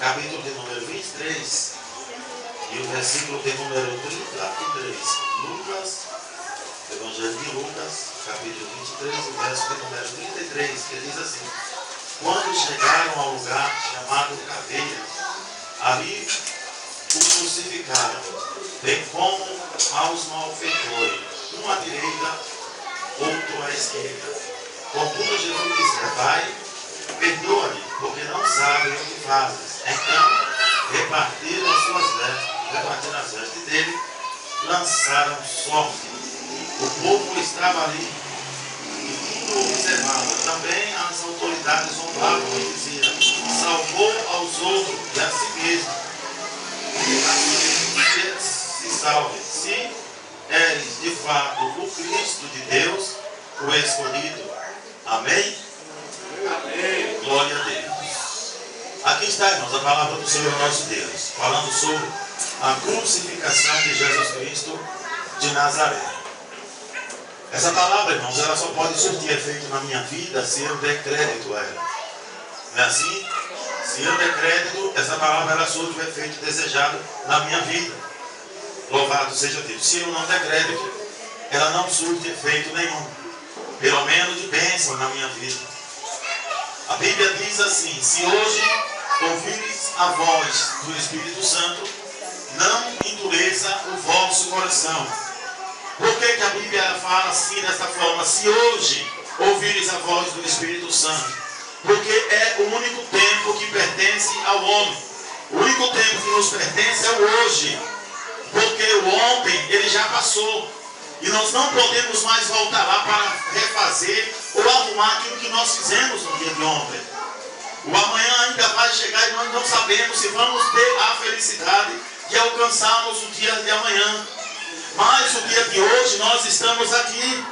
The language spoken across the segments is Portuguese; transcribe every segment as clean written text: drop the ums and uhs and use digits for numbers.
capítulo de número 23 e o versículo de número 33. Lucas, Evangelho de Lucas, capítulo 23 e o verso de número 33, que diz assim: quando chegaram ao lugar chamado Caveira, ali o crucificaram, bem como aos malfeitores, um à direita, outro à esquerda. Contudo, Jesus disse: Pai, perdoa-lhe, porque não sabem o que fazes. Então, repartiram as vestes dele, lançaram sorte. O povo estava ali e tudo observava. Também as autoridades zombavam e diziam: salvou aos outros e a si mesmo. Se salve, se eres de fato o Cristo de Deus, o escolhido. Amém? Amém. Glória a Deus. Aqui está, irmãos, a palavra do Senhor nosso Deus, falando sobre a crucificação de Jesus Cristo de Nazaré. Essa palavra, irmãos, ela só pode surtir efeito na minha vida se eu der crédito a ela. Não é assim? Se eu der crédito, essa palavra ela surte o efeito desejado na minha vida. Louvado seja Deus. Se eu não der crédito, ela não surte efeito nenhum, pelo menos de bênção na minha vida. A Bíblia diz assim: se hoje ouvires a voz do Espírito Santo, não endureça o vosso coração. Por que a Bíblia fala assim, desta forma? Se hoje ouvires a voz do Espírito Santo, porque é o único tempo que pertence ao homem. O único tempo que nos pertence é o hoje. Porque o ontem, ele já passou. E nós não podemos mais voltar lá para refazer ou arrumar aquilo que nós fizemos no dia de ontem. O amanhã ainda vai chegar e nós não sabemos se vamos ter a felicidade de alcançarmos o dia de amanhã. Mas o dia de hoje nós estamos aqui.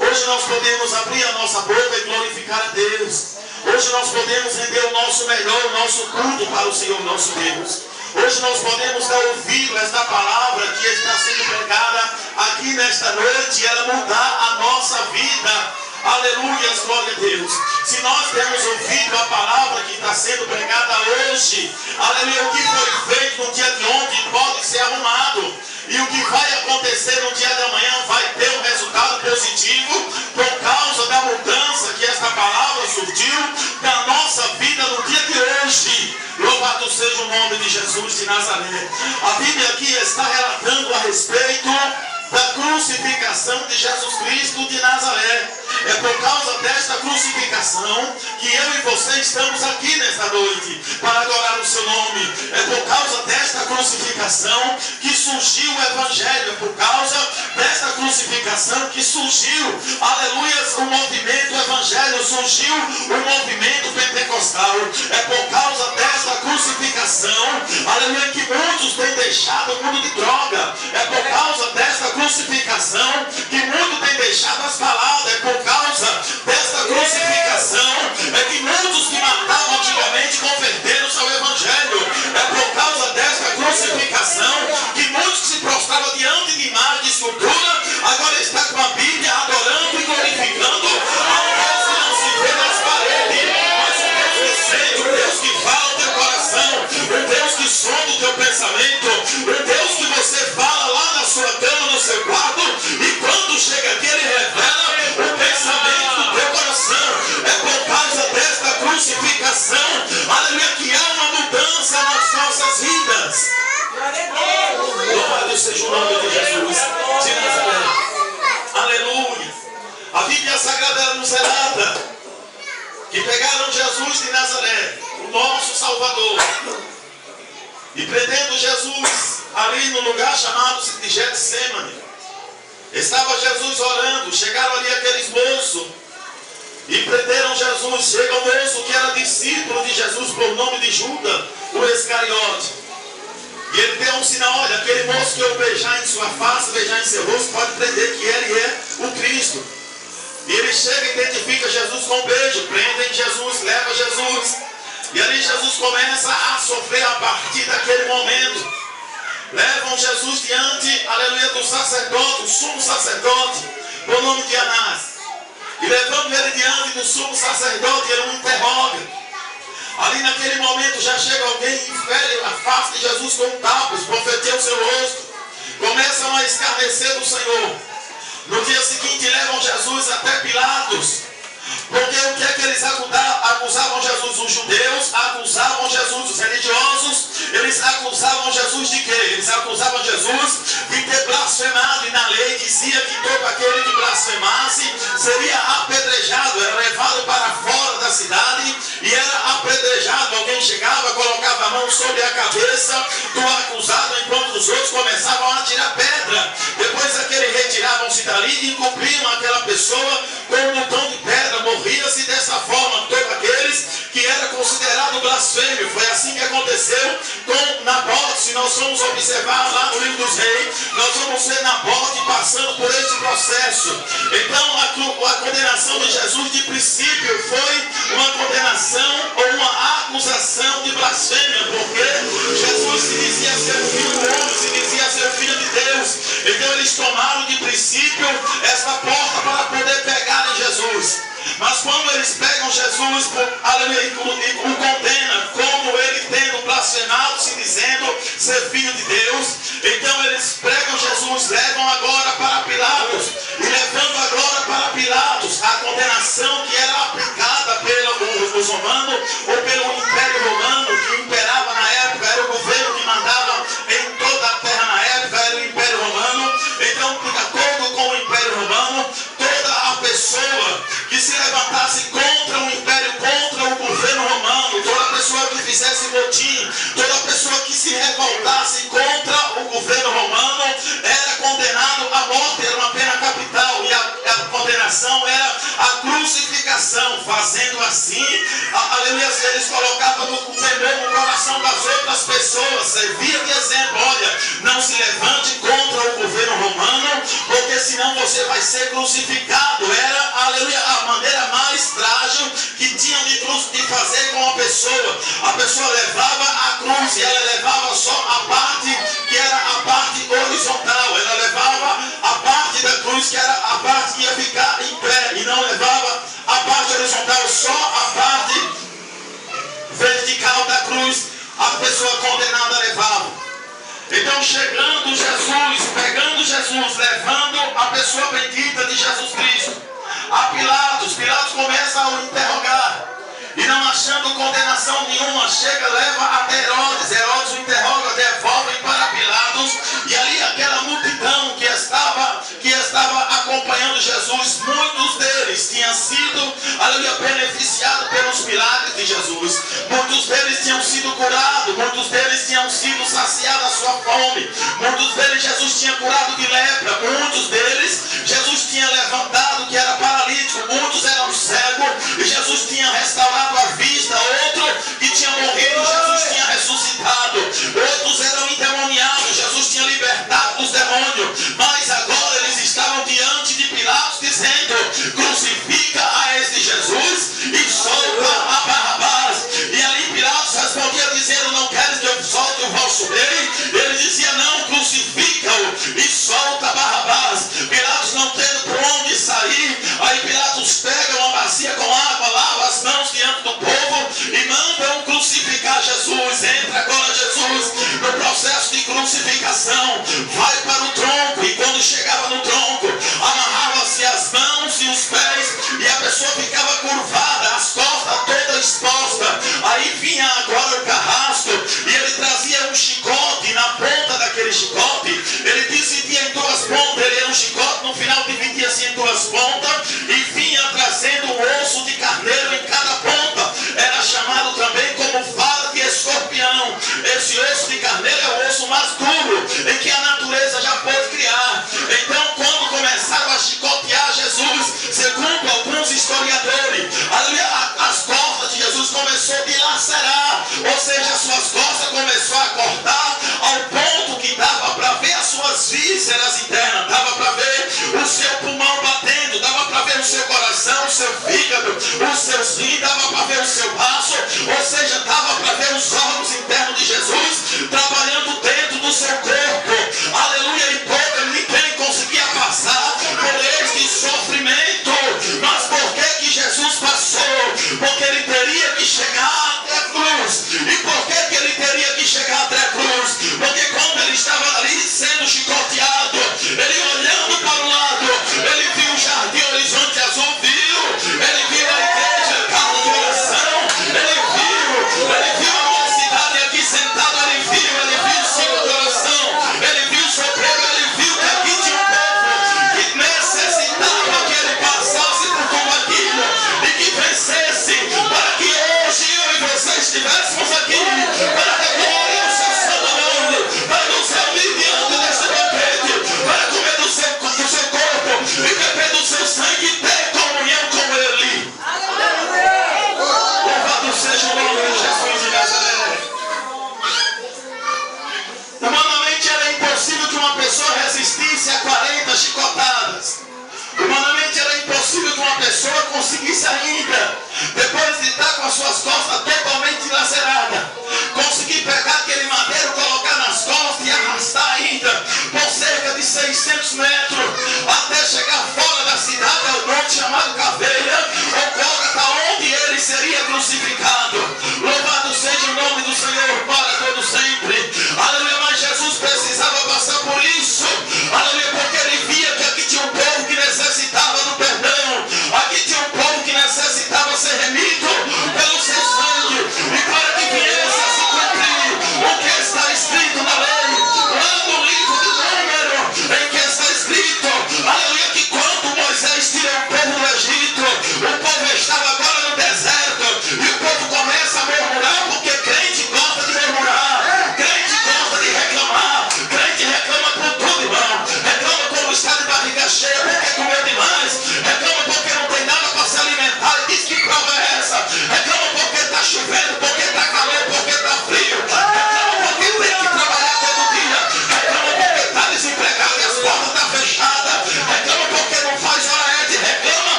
Hoje nós podemos abrir a nossa boca e glorificar a Deus. Hoje nós podemos render o nosso melhor, o nosso culto para o Senhor nosso Deus. Hoje nós podemos dar ouvido a esta palavra que está sendo pregada aqui nesta noite e ela mudar a nossa vida. Aleluia, glória a Deus. Se nós temos ouvido a palavra que está sendo pregada hoje, aleluia, o que foi feito no dia de ontem pode ser arrumado. E o que vai acontecer no dia de amanhã vai ter um resultado positivo por causa da mudança que esta palavra surtiu na nossa vida no dia de hoje. Louvado seja o nome de Jesus de Nazaré. A Bíblia aqui está relatando a respeito da crucificação de Jesus Cristo de Nazaré. É por causa desta crucificação que eu e você estamos aqui nesta noite para adorar o seu nome. É por causa desta crucificação que surgiu o Evangelho. É por causa desta crucificação que surgiu, aleluia, o movimento Evangelho, surgiu o movimento pentecostal. É por causa desta crucificação, aleluia, que muitos têm deixado o mundo de droga. É por causa desta crucificação que muitos têm deixado as baladas. É por causa desta crucificação é que muitos que matavam antigamente converteram-se ao Evangelho. É por causa desta crucificação que muitos que se prostravam diante de imagem de escultura agora está com a Bíblia adorando e glorificando ao Deus que não se vê nas paredes, mas o Deus que sente, o Deus que fala o teu coração, o Deus que sonda o teu pensamento, o Deus que você fala lá na sua cama, no seu quarto, e quando chega aqui ele revela o pensamento do teu coração. É por causa desta crucificação, aleluia, que há uma mudança nas nossas vidas. Louvado seja o nome de Jesus de Nazaré. Aleluia. A Bíblia Sagrada ela nos relata que pegaram Jesus de Nazaré, o nosso Salvador, e prendendo Jesus ali no lugar chamado de Getsemane. Estava Jesus orando, chegaram ali aqueles moços e prenderam Jesus. Chega o moço que era discípulo de Jesus por nome de Judas, o Iscariote. E ele deu um sinal: olha, aquele moço que eu beijar em sua face, beijar em seu rosto, pode prender que ele é o Cristo. E ele chega e identifica Jesus com um beijo, prendem Jesus, leva Jesus. E ali Jesus começa a sofrer a partir daquele momento. Levam Jesus diante, aleluia, do sacerdote, o sumo sacerdote, por nome de Anás. E levando ele diante do sumo sacerdote, ele o interroga. Ali naquele momento já chega alguém e fere a face de Jesus com um tapa, esbofeteia o seu rosto. Começam a escarnecer do Senhor. No dia seguinte levam Jesus até Pilatos. Porque o que é que eles acusavam Jesus? Os judeus acusavam Jesus, os religiosos, eles acusavam Jesus de quê? Eles acusavam Jesus de ter blasfemado, e na lei dizia que todo aquele que blasfemasse seria apedrejado, era levado para fora da cidade e era apedrejado. Alguém chegava, colocava a mão sobre a cabeça do acusado, enquanto os outros começavam a tirar pedra. Depois daquele retiravam-se dali e encobriam aquela pessoa com um montão de pedra. Morria-se dessa forma todos aqueles que era considerado blasfêmio. Foi assim que aconteceu com Nabote. Se nós formos observar lá no livro dos Reis, nós vamos ver Nabote passando por esse processo. Então a condenação de Jesus de princípio foi uma condenação ou uma acusação de blasfêmia, porque Jesus se dizia ser filho do homem, se dizia ser filho de Deus. Então eles tomaram de princípio essa porta para poder pegar em Jesus. Mas quando eles pegam Jesus e o condenam como ele tendo blasfemado, se dizendo ser filho de Deus, então eles pregam Jesus, levam agora para Pilatos, e levando agora para Pilatos a condenação que era aplicada pelos romanos ou pelo Império Romano que imperava na época, era o governo que mandava em toda a terra na época, era o Império Romano. Então, de acordo com o Império Romano, toda a pessoa que se levantasse contra o Império, contra o governo romano, toda pessoa que fizesse motim, toda pessoa que se revoltasse contra o governo romano, era condenado à morte, era uma pena capital, e a condenação era a crucificação. Fazendo assim, aleluia, eles colocavam o temor no coração das outras pessoas, servia de exemplo: olha, não se levante contra o governo romano, porque senão você vai ser crucificado. Era, aleluia, a maneira mais frágil que tinham de fazer com a pessoa. A pessoa levava a cruz e ela levava só a parte que era a parte horizontal. Ela levava a parte da cruz que era a parte que ia ficar em pé, e não levava a parte horizontal, só a parte vertical da cruz. A pessoa condenada levava. Então, chegando Jesus, pegando Jesus, levando a pessoa bendita de Jesus Cristo a Pilatos, Pilatos começa a o interrogar, e não achando condenação nenhuma, chega, leva até Herodes. Herodes o interroga, devolve para Pilatos, e ali aquela multidão que estava acompanhando Jesus, muitos deles tinham sido, aleluia, beneficiados pelos milagres de Jesus, muitos deles tinham sido curados, muitos deles tinham sido saciados a sua fome, muitos deles Jesus tinha curado de lepra, muitos deles Jesus tinha levantado que era paralítico, muitos eram cegos e Jesus tinha restaurado a vista, outro que tinha morrido, Jesus tinha ressuscitado, outros eram endemoniados, Jesus tinha libertado dos demônios. Mas agora eles estavam diante de Pilatos dizendo: crucifica a este Jesus e solta a Barrabás. E ali Pilatos respondia dizendo: não queres que eu solte o vosso rei? Ele dizia: não, crucifica-o e solta Barrabás. Pilatos não tendo por onde sair, aí Pilatos pega uma bacia com água, lava as mãos diante do povo e mandam crucificar Jesus. Entra agora Jesus no processo de crucificação, vai para o tronco, e quando chegava no tronco, amarrava-se as mãos e os pés, e a pessoa ficava curvada, as costas todas expostas. Aí vinha agora o carrasco, e ele trazia um chicote, na ponta daquele chicote, ele dividia em duas pontas, ele era um chicote, no final dividia-se em duas pontas, e vinha trazendo um osso de carneiro em cada ponta. Era chamado também como vara de escorpião. Esse osso de carneiro é o osso mais duro em que a natureza já pôde criar. Então, quando começaram a chicotear Jesus, segundo alguns historiadores, as costas de Jesus começou a dilacerar, ou seja, as suas costas começou a cortar ao ponto que dava para ver as suas vísceras internas, dava para ver o seu pulmão batendo, dava para ver o seu coração, o seu fígado, os seus rins, dava para ver o seu baço, ou seja, dava para ver os órgãos internos de Jesus trabalhando dentro do seu corpo. Aleluia, e pouco ninguém conseguia passar por este sofrimento. Mas por que Jesus passou? Porque ele teria que chegar até a cruz.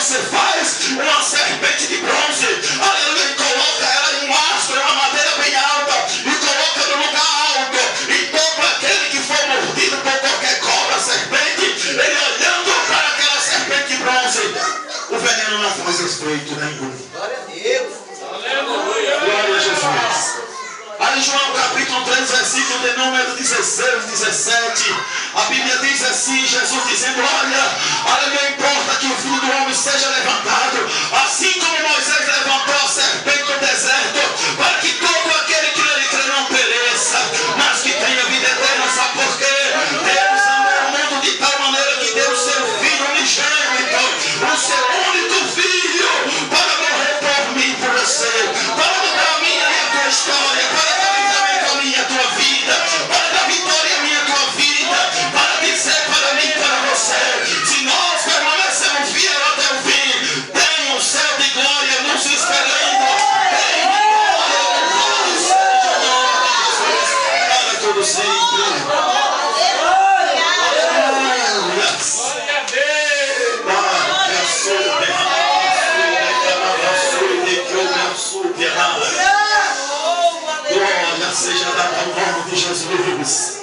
você faz uma serpente de bronze, aleluia, e coloca ela em um astro, uma madeira bem alta, e coloca no lugar alto, e todo aquele que for mordido por qualquer cobra, serpente, ele olhando para aquela serpente de bronze, o veneno não faz efeito nenhum. Glória a Deus. Aleluia. Glória a Jesus. Aí João capítulo 3, versículo de número 16, 17, a Bíblia diz assim, Jesus dizendo, olha, não importa que o Filho do Homem seja levantado, assim como Moisés levantou a serpente no deserto, para que todo aquele que nele crê não pereça, mas que tenha vida eterna. Sabe por quê? Deus amou o mundo de tal maneira que deu o seu Filho unigênito, o seu único Filho, para morrer por mim, por você, para mudar a minha e a tua história, para dar livramento a minha e a tua vida, para dar vitória a minha e a tua vida, para dizer para mim e para você, se nós permanecemos fiéis até o fim, tem um céu de glória nos esperando, tem vitória, louvado seja o nome de Jesus, para todo sempre. Glória seja dada ao nome de Jesus.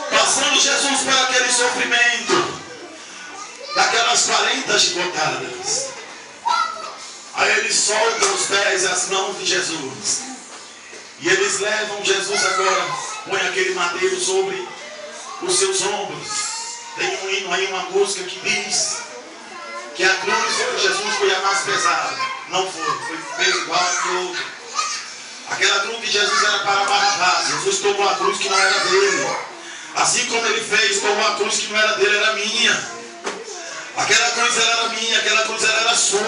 Passando Jesus por aquele sofrimento, daquelas 40 chicotadas, aí eles soltam os pés e as mãos de Jesus, e eles levam Jesus agora, põe aquele madeiro sobre os seus ombros. Tem um hino aí, uma música que diz que a cruz de Jesus foi a mais pesada. Não foi peso igual a que outro. Aquela cruz de Jesus era para Barrabás. Jesus tomou a cruz que não era dele. Assim como ele fez, tomou a cruz que não era dele, era minha. Aquela cruz era minha, aquela cruz era sua.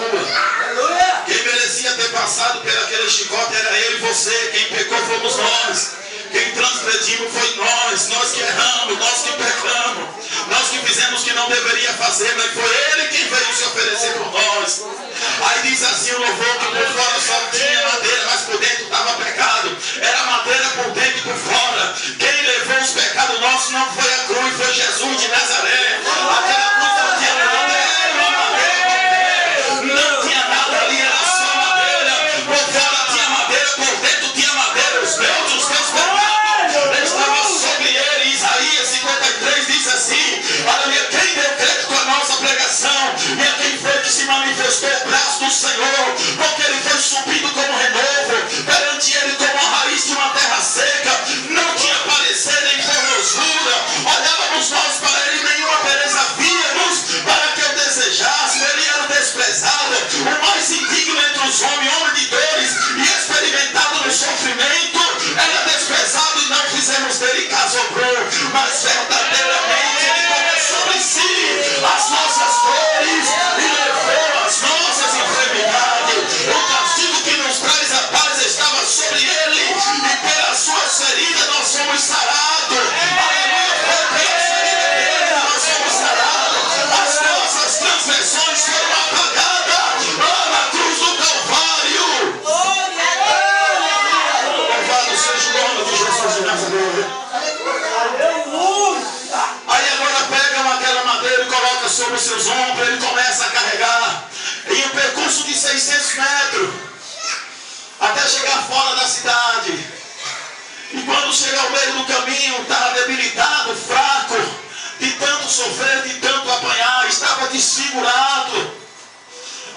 Quem merecia ter passado por aquele chicote era eu e você. Quem pecou fomos nós. Quem transgredimos foi nós que erramos, nós que pecamos, nós que fizemos o que não deveria fazer, mas foi Ele quem veio se oferecer por nós. Aí diz assim o louvor que por fora só tinha madeira, mas por dentro estava pecado. Era madeira por dentro e por fora. Quem levou os pecados nossos não foi a cruz, foi Jesus de Nazaré. Aquela cruz não tinha nada, era uma madeira, não tinha nada ali, era só madeira. Por fora tinha madeira, por dentro tinha madeira. Os teus pecados estava sobre ele. Isaías 53 diz assim, aleluia, quem deu crédito à nossa pregação e a quem foi que se manifestou o braço do Senhor, porque ele foi subido como renovo, perante ele como a raiz de uma terra seca, não tinha parecer nem formosura, olhávamos nós para ele, nenhuma beleza víamos, para que eu desejasse, ele era desprezado, o mais indigno entre os homens, homem de dores e experimentado no sofrimento, era desprezado e não fizemos dele caso obrou, mas verdadeiramente ele tomou sobre si as nossas dores e levou as nossas enfermidades. O castigo que nos traz a paz estava sobre ele e pelas suas feridas nós somos sarados. Aleluia, foi pelas feridas dele nós somos sarados. As nossas transgressões foram apagadas lá na cruz do Calvário. Louvado seja o nome de Jesus de Nazaré. Aí agora pegam aquela madeira e colocam sobre os seus ombros, ele começa a carregar em um percurso de 600 metros até chegar fora da cidade. E quando chega ao meio do caminho, estava debilitado, fraco, de tanto sofrer, de tanto apanhar, estava desfigurado.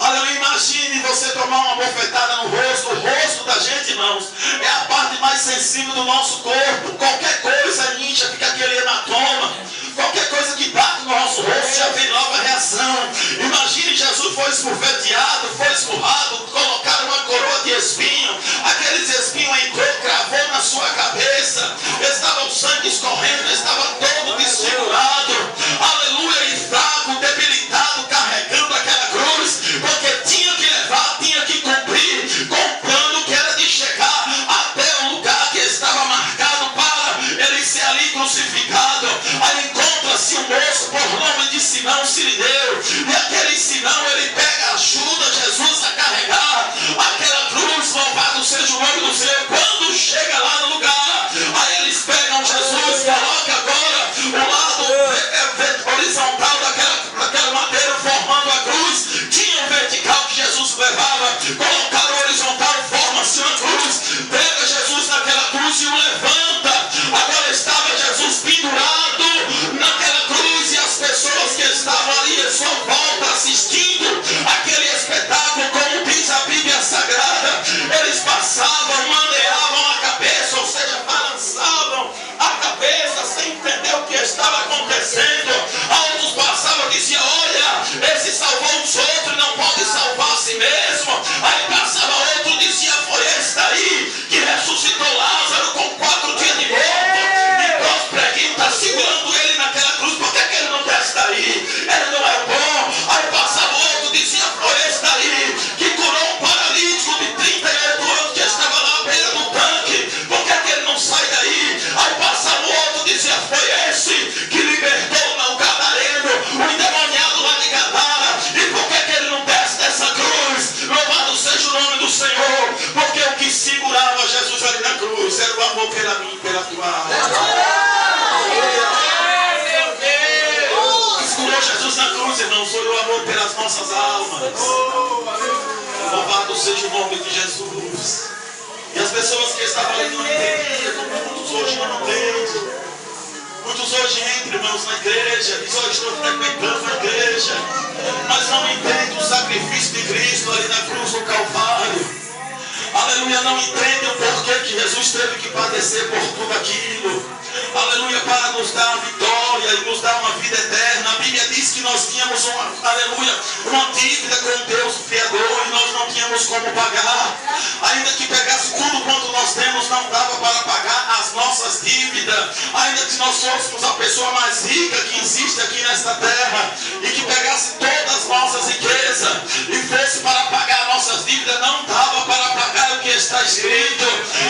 Olha, imagine você tomar uma bofetada no rosto. O rosto da gente, irmãos, é a parte mais sensível do nosso corpo. Qualquer coisa incha, fica aquele hematoma. Qualquer coisa que bate no nosso rosto já vem nova reação. Imagine, Jesus foi esbofeteado, foi esmurrado, colocaram uma coroa de espinho. Aqueles espinhos entrou, cravou na sua cabeça. Estava o sangue escorrendo, estava todo desfigurado. Aleluia, e fraco, debilitado, carregando aquela cruz. Porque tinha que levar, tinha que cumprir, com o plano que era de chegar até o lugar que estava marcado para ele ser ali crucificado. Aí encontra-se um moço por nome de Simão Sirineu, e aquele Simão ele pega, ajuda Jesus a carregar aquela cruz. Louvado seja o nome do Senhor. Quando chega lá no lugar, aí eles pegam Jesus, colocam agora o lado horizontal daquela madeira formando a cruz. Tinha o que estava acontecendo. Outros passavam e diziam: olha, esse salvou os outros, não pode salvar a si mesmo. Aí passava outro e dizia: foi esse aí que ressuscitou Lázaro com 4 dias de morto. Então os preguinhos estão segurando ele naquela cruz. Por que ele não desce daí? Ele não é bom. Aí passava outro e dizia: foi esse aí que curou um paralítico de 38 anos que estava lá à beira do tanque. Por que ele não sai daí? Aí passava o outro e dizia: foi esse que libertou o gadareno, o endemoniado lá de Gadara. E por que ele não desce dessa cruz? Louvado seja o nome do Senhor. Porque o que segurava Jesus ali na cruz era o amor pela mim e pela tua alma. Segurou Jesus na cruz, irmãos, foi o amor pelas nossas almas. Louvado seja o nome de Jesus. E as pessoas que estavam ali não entendiam, como muitos hoje não entendem. Muitos hoje entram, irmãos, na igreja, dizem: eu estou frequentando a igreja, mas não entendem o sacrifício de Cristo ali na cruz do Calvário. Aleluia, não entendem o porquê que Jesus teve que padecer por tudo aquilo. Aleluia, para nos dar a vitória e nos dar uma vida eterna. A Bíblia diz que nós tínhamos uma dívida com Deus o Criador e nós não tínhamos como pagar. Ainda que pegasse tudo quanto nós temos, não dava para pagar as nossas dívidas. Ainda que nós fôssemos a pessoa mais rica que existe aqui nesta terra e que pegasse todas as nossas riquezas e fosse para pagar nossas dívidas, não dava para pagar o que está escrito.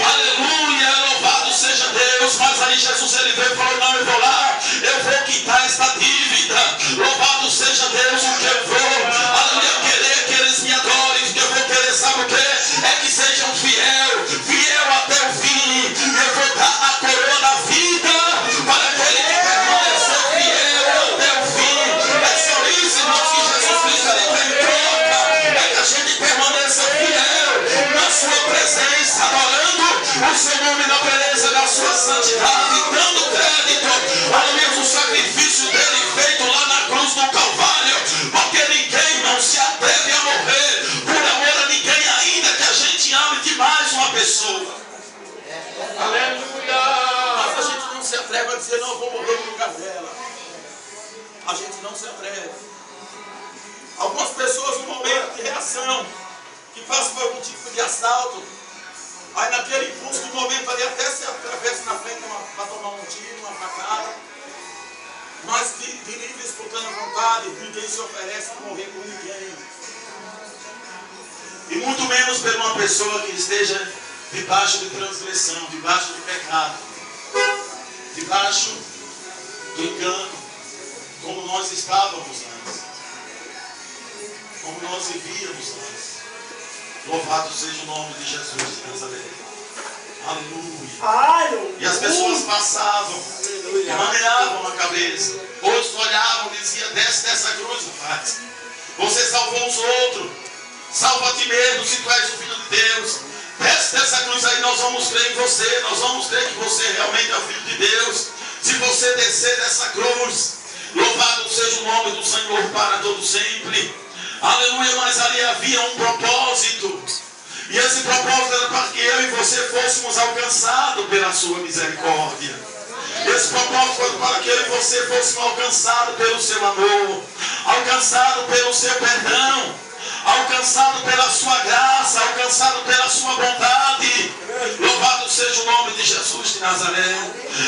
Aleluia, louvado seja Deus. Mas aí Jesus ele veio e falou: não, eu vou lá, eu vou quitar esta dívida. Louvado seja Deus, o que eu vou, aleluia, querer que eles me adorem. O que eu vou querer, sabe o que? É que sejam fiel até o fim. Eu vou dar a coroa da vida para aquele que permaneceu fiel até o fim. É só isso, irmãos, que Jesus Cristo ali tem em troca. É que a gente permaneça fiel na sua presença, adorando o seu nome na beleza da sua santidade, dando crédito ao mesmo sacrifício dele feito lá na cruz do Calvário. Porque ninguém não se atreve a morrer por amor a ninguém, ainda que a gente ame demais uma pessoa. Aleluia! Mas a gente não se atreve a dizer: não, eu vou morrer no lugar dela. A gente não se atreve. Algumas pessoas, no momento de reação, que passam por algum tipo de assalto, aí naquele impulso do momento ali até se atravessa na frente para tomar um tiro, uma facada. Mas de livre, escutando a vontade, ninguém se oferece para morrer por ninguém. E muito menos por uma pessoa que esteja debaixo de transgressão, debaixo de pecado, debaixo do engano, como nós estávamos antes, como nós vivíamos antes. Louvado seja o nome de Jesus de Nazaré. Aleluia. E as pessoas passavam e maneavam a cabeça. Outros olhavam e diziam: desce dessa cruz, rapaz. Você salvou os outros. Salva a ti mesmo se tu és o Filho de Deus. Desce dessa cruz aí, nós vamos crer em você. Nós vamos crer que você realmente é o Filho de Deus. Se você descer dessa cruz, louvado seja o nome do Senhor para todo sempre. Aleluia, mas ali havia um propósito. E esse propósito era para que eu e você fôssemos alcançados pela sua misericórdia. Esse propósito foi para que eu e você fôssemos alcançados pelo seu amor, alcançados pelo seu perdão, alcançado pela sua graça, alcançado pela sua bondade. Louvado seja o nome de Jesus de Nazaré.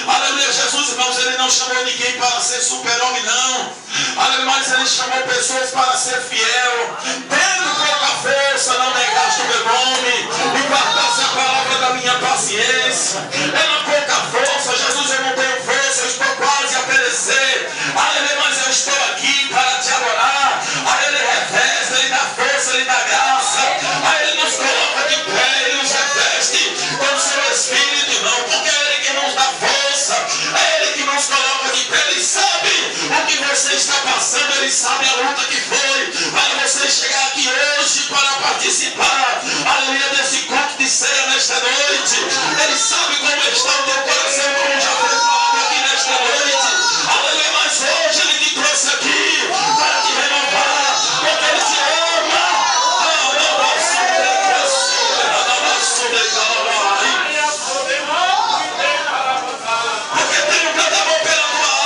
Aleluia. Jesus, irmãos, ele não chamou ninguém para ser super-homem, não. Aleluia, mas ele chamou pessoas para ser fiel. Tendo pouca força, não negaste o meu nome e guardaste a palavra da minha paciência. Era pouca força, Jesus, eu não tenho força, eu estou quase a perecer. Aleluia, mas eu estou aqui para te adorar. Aí ele reveste, ele dá força, ele dá graça. Aí ele nos coloca de pé, ele nos reveste com o seu Espírito, irmão, porque é ele que nos dá força, é ele que nos coloca de pé. Ele sabe o que você está passando, ele sabe a luta que foi para você chegar aqui hoje para participar, aleluia, desse culto de ceia nesta noite. Ele sabe como está o teu coração, como já foi falado aqui nesta noite. Aleluia, mas hoje ele te trouxe aqui para te renovar, porque ele te ama. Porque tem um grande amor pela tua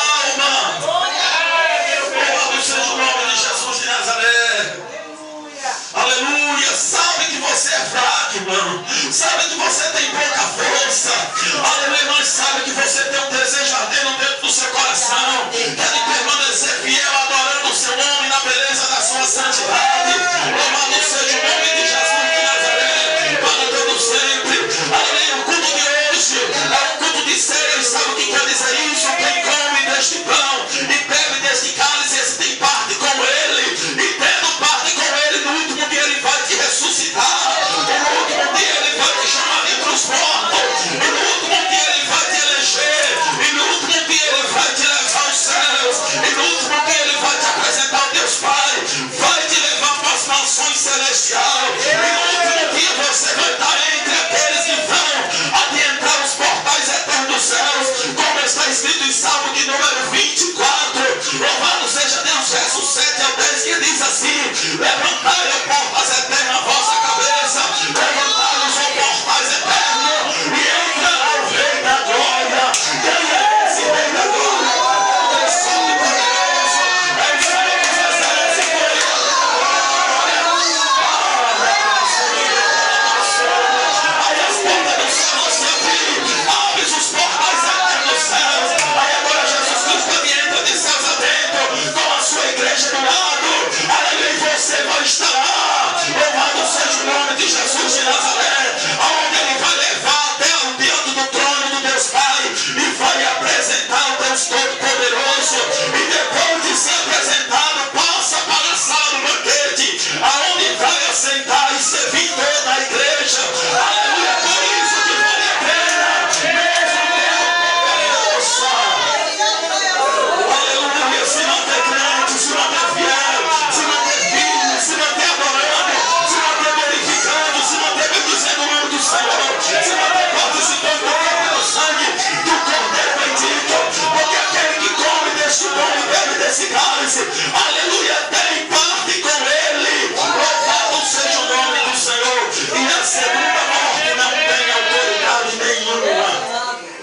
querem permanecer fiel adorando o seu nome na beleza da sua santidade. Louvado seja o nome de Jesus de Nazaré, para todo sempre. Aleluia. O culto de hoje é um culto de ceia. E sabe o que quer dizer isso? Quem come deste pão e bebe deste cálice, esse tem parte com ele. E tendo parte com ele, no último dia ele vai te ressuscitar. E no último dia ele vai te chamar dentre os mortos. E no último dia ele vai te eleger. E no último dia ele vai te levar aos céus. E no último dia ele vai te apresentar ao Deus Pai. Vai te levar para as mansões celestiais. E no último dia você vai estar entre aqueles que vão adentrar os portais eternos dos céus, como está escrito em Salmo de número 24. Louvado seja Deus, versos 7 ao 10, que diz assim: levantai, ó portas eternas, a vossa cabeça, levantai os portais eternos, e entrará o Rei da Glória. Quem é esse Rei da Glória? Deus Santo e Poderoso, é o Senhor dos Exércitos. Aí as portas do céu não se abriram, abre os portais eternos dos céus. Aí agora Jesus Cristo também entra de céus adentro, com a sua igreja do lado. Aleluia, e você vai estar lá. Louvado seja o nome de Jesus de Nazaré, aonde ele vai levar até diante do trono do Deus Pai e vai apresentar o Deus Todo-Poderoso. E depois de ser apresentado, passa para a sala do banquete, aonde vai assentar e servir toda a igreja. Aleluia, por isso que vale a pena, mesmo tendo força. Aleluia, se manter crente, se manter fiel, se manter firme, se manter adorando, se manter glorificando, se manter bendizendo o nome do Senhor, se manter participando do corpo e do sangue do Cordeiro bendito, porque aquele que come deste pão e bebe desse cálice, aleluia, tem parte com ele. Louvado seja o nome do Senhor. E a segunda morte não tem autoridade nenhuma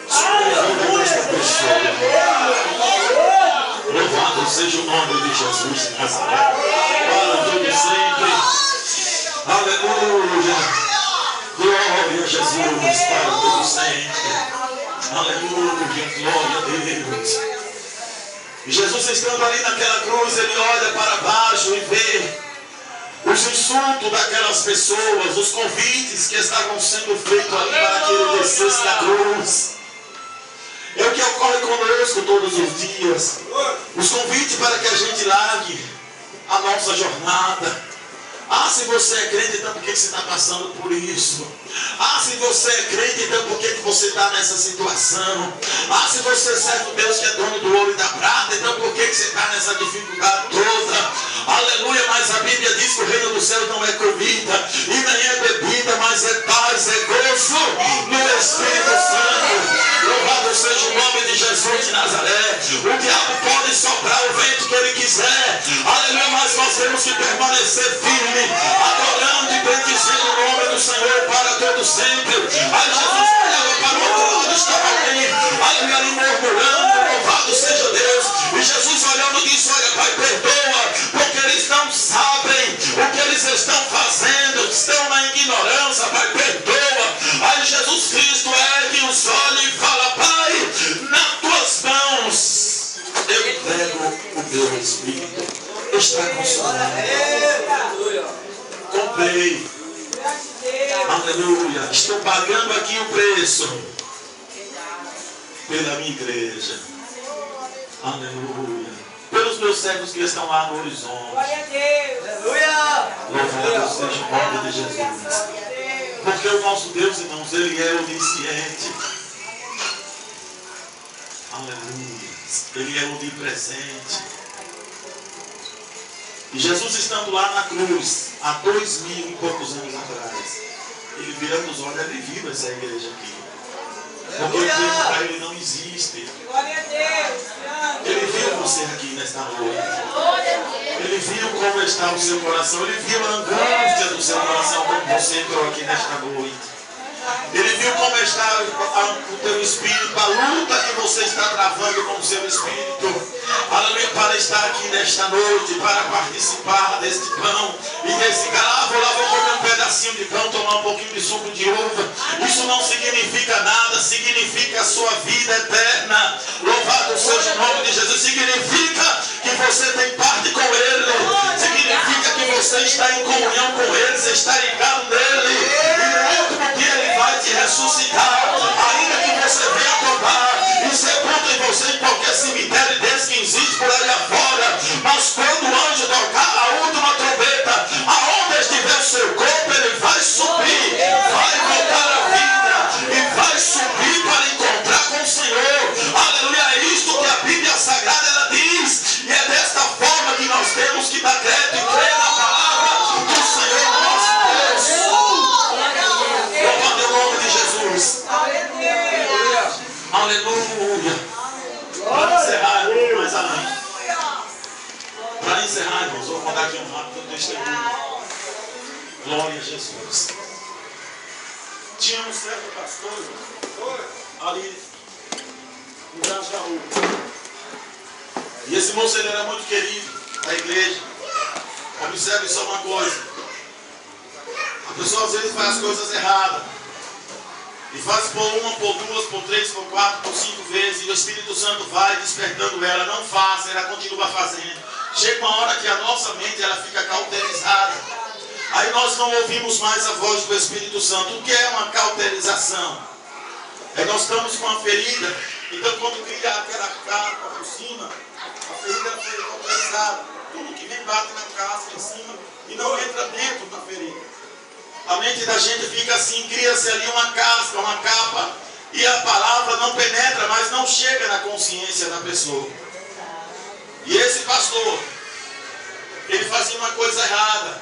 sobre a vida desta pessoa. Louvado seja o nome de Jesus de Nazaré, para todo sempre. Aleluia. Glória a Jesus, para todo sempre. Aleluia, glória a Deus. E Jesus estando ali naquela cruz, ele olha para baixo e vê os insultos daquelas pessoas, os convites que estavam sendo feitos ali para que ele descesse da cruz. É o que ocorre conosco todos os dias. Os convites para que a gente largue a nossa jornada. Ah, se você é crente, então por que você está passando por isso? Ah, se você é crente, então por que você está nessa situação? Ah, se você serve o Deus que é dono do ouro e da prata, então por que você está nessa dificuldade toda? Aleluia, mas a Bíblia diz que o reino dos céus não é comida e nem é bebida, mas é paz, é gozo no Espírito Santo. Louvado seja o nome de Jesus de Nazaré. O diabo pode soprar o vento que ele quiser, aleluia, mas nós temos que permanecer firme, adorando e bendizendo o nome do Senhor para todo sempre. Aí Jesus olhava para o outro lado, estava alguém, aleluia, ali murmurando, louvado seja Deus. E Jesus olhando disse: olha, Pai, perdoa, porque eles não sabem o que eles estão fazendo, estão na ignorância, Pai, perdoa. Aí Jesus Cristo ergue os olhos e fala: Pai, nas tuas mãos eu entrego o meu Espírito. Está consolado. Comprei. Aleluia. Estou pagando aqui o preço pela minha igreja. Aleluia. Pelos meus servos que estão lá no horizonte. Louvado seja o nome de Jesus. Porque o nosso Deus, irmãos, ele é onisciente. Aleluia. Ele é onipresente. E Jesus estando lá na cruz, há 2000 e poucos anos atrás, ele virando os olhos, ele viu essa igreja aqui. Porque o tempo para ele não existe. Ele viu você aqui nesta noite. Ele viu como está o seu coração. Ele viu a angústia do seu coração quando você entrou aqui nesta noite. Ele viu como está o teu espírito, a luta que você está travando com o seu espírito. Aleluia, para estar aqui nesta noite, para participar deste pão e desse galá. Vou comer um pedacinho de pão, tomar um pouquinho de suco de uva. Isso não significa nada, significa a sua vida eterna. Louvado seja o nome de Jesus. Significa você tem parte com Ele, significa que você está em comunhão com Ele, você está ligado nele, e no último dia Ele vai te ressuscitar, ainda que você venha tomar e sepulta em você em qualquer cemitério desse que existe por aí afora, mas quando o anjo tocar a última trombeta, aonde estiver o seu corpo, ele vai subir, vai voltar à vida e vai subir para encontrar com o Senhor. Aleluia, é isto que a Bíblia Sagrada ela diz, e é desta forma que nós temos que dar crédito e crer na palavra do Senhor nosso Deus. Louvado é o nome de Jesus. Aleluia. Para encerrar, mais além. Para encerrar, irmãos, vou contar aqui um rápido testemunho. Glória a Jesus. Tinha um certo pastor ali no Grajaú. E esse moço ele era muito querido da igreja. Observe só uma coisa. A pessoa às vezes faz as coisas erradas. E faz por uma, por duas, por três, por quatro, por cinco vezes. E o Espírito Santo vai despertando ela. Não faça, ela continua fazendo. Chega uma hora que a nossa mente ela fica cauterizada. Aí nós não ouvimos mais a voz do Espírito Santo. O que é uma cauterização? É nós estamos com uma ferida. Então quando cria aquela capa por cima, a ferida foi cauterizada. Tudo que vem bate na casca em cima e não entra dentro da ferida. A mente da gente fica assim, cria-se ali uma casca, uma capa, e a palavra não penetra, mas não chega na consciência da pessoa. E esse pastor, ele fazia uma coisa errada.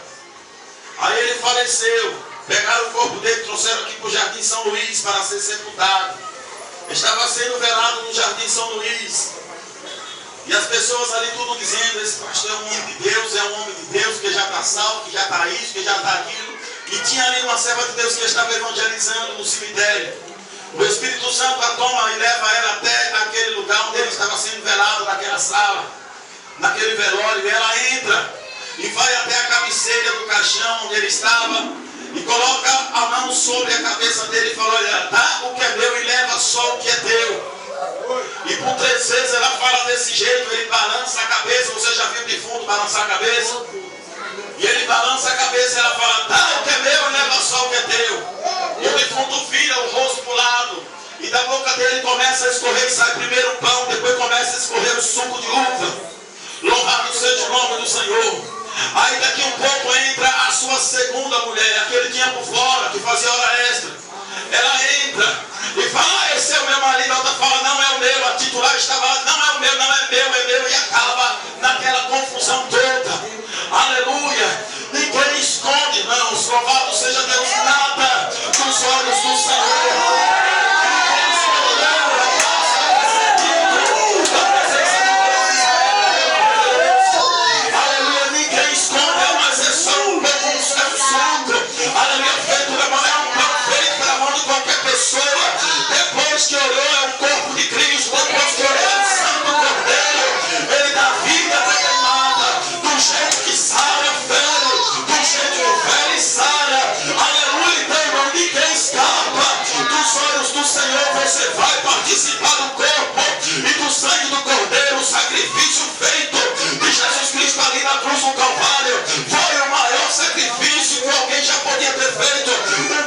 Aí ele faleceu. Pegaram o corpo dele, trouxeram aqui para o Jardim São Luís para ser sepultado. Estava sendo velado no Jardim São Luís. E as pessoas ali tudo dizendo, esse pastor é um homem de Deus, é um homem de Deus, que já está salvo, que já está isso, que já está aquilo. E tinha ali uma serva de Deus que estava evangelizando no cemitério. O Espírito Santo a toma e leva ela até aquele lugar onde ele estava sendo velado, naquela sala, naquele velório. E ela entra e vai até a cabeceira do caixão onde ele estava e coloca a mão sobre a cabeça dele e fala: olha, dá o que é meu e leva só o que é teu. E por 3 vezes ela fala desse jeito, ele balança a cabeça. Você já viu o defunto balançar a cabeça? E ele balança a cabeça e ela fala: dá o que é meu e leva só o que é teu. E o defunto vira o rosto para o lado. E da boca dele começa a escorrer, e sai primeiro o pão, depois começa a escorrer o suco de uva. Louvado seja o nome do Senhor. Aí daqui um pouco entra a sua segunda mulher, aquele tinha por fora, que fazia hora extra. Ela entra e fala: ah, esse é o meu marido. A outra fala: não é o meu. A titular estava lá: não é o meu, não é meu, é meu. E acaba naquela confusão toda. Aleluia. Ninguém esconde, irmãos. Louvado seja Deus. Nada dos olhos do Senhor. Depois que orou é o corpo de Cristo, depois que orou é o sangue do Cordeiro, ele dá vida para queimada, do jeito que sara fere, do jeito que fere e sara. Aleluia. Então, irmão, ninguém escapa dos olhos do Senhor. Você vai participar do corpo e do sangue do Cordeiro. O sacrifício feito de Jesus Cristo ali na cruz do Calvário foi o maior sacrifício que alguém já podia ter feito.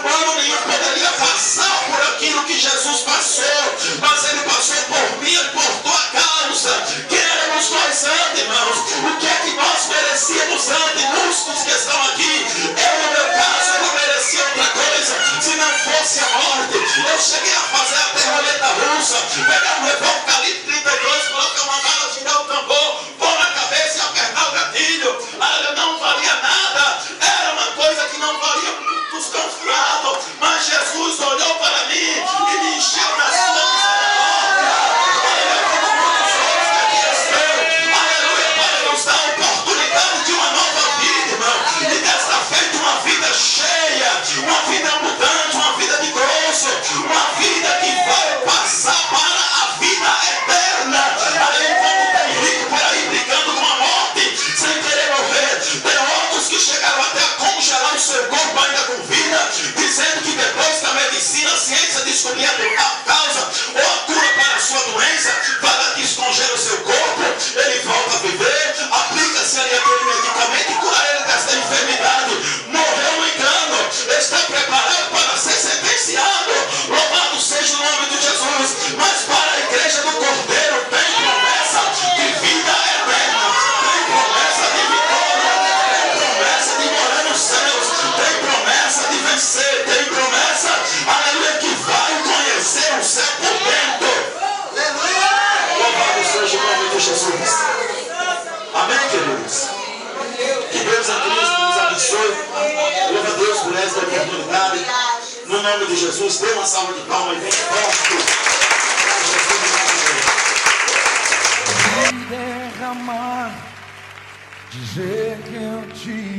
Humano nenhum poderia passar por aquilo que Jesus passou, mas ele passou por mim e por tua causa. Que éramos nós antes, irmãos? O que é que nós merecíamos antes? Muitos que estão aqui, eu no meu caso, eu não merecia outra coisa se não fosse a morte. Eu cheguei a fazer até roleta russa, pegar um revólver calibre 32, colocar uma bala, tirar o tambor, pôr na cabeça e apertar o gatilho. Eu não valia nada, era uma coisa que não valia dos cães furados, mas Jesus olhou para mim e me encheu na sua misericórdia. Aleluia, como muitos outros que aqui estão. Aleluia, para nos dar a oportunidade de uma nova vida, irmão. E desta feita uma vida cheia, uma vida abundante, uma vida de gozo, uma vida que vai passar para a vida eterna. essa oportunidade. No nome de Jesus, dê uma salva de palmas bem forte. Derramar, dizer que eu te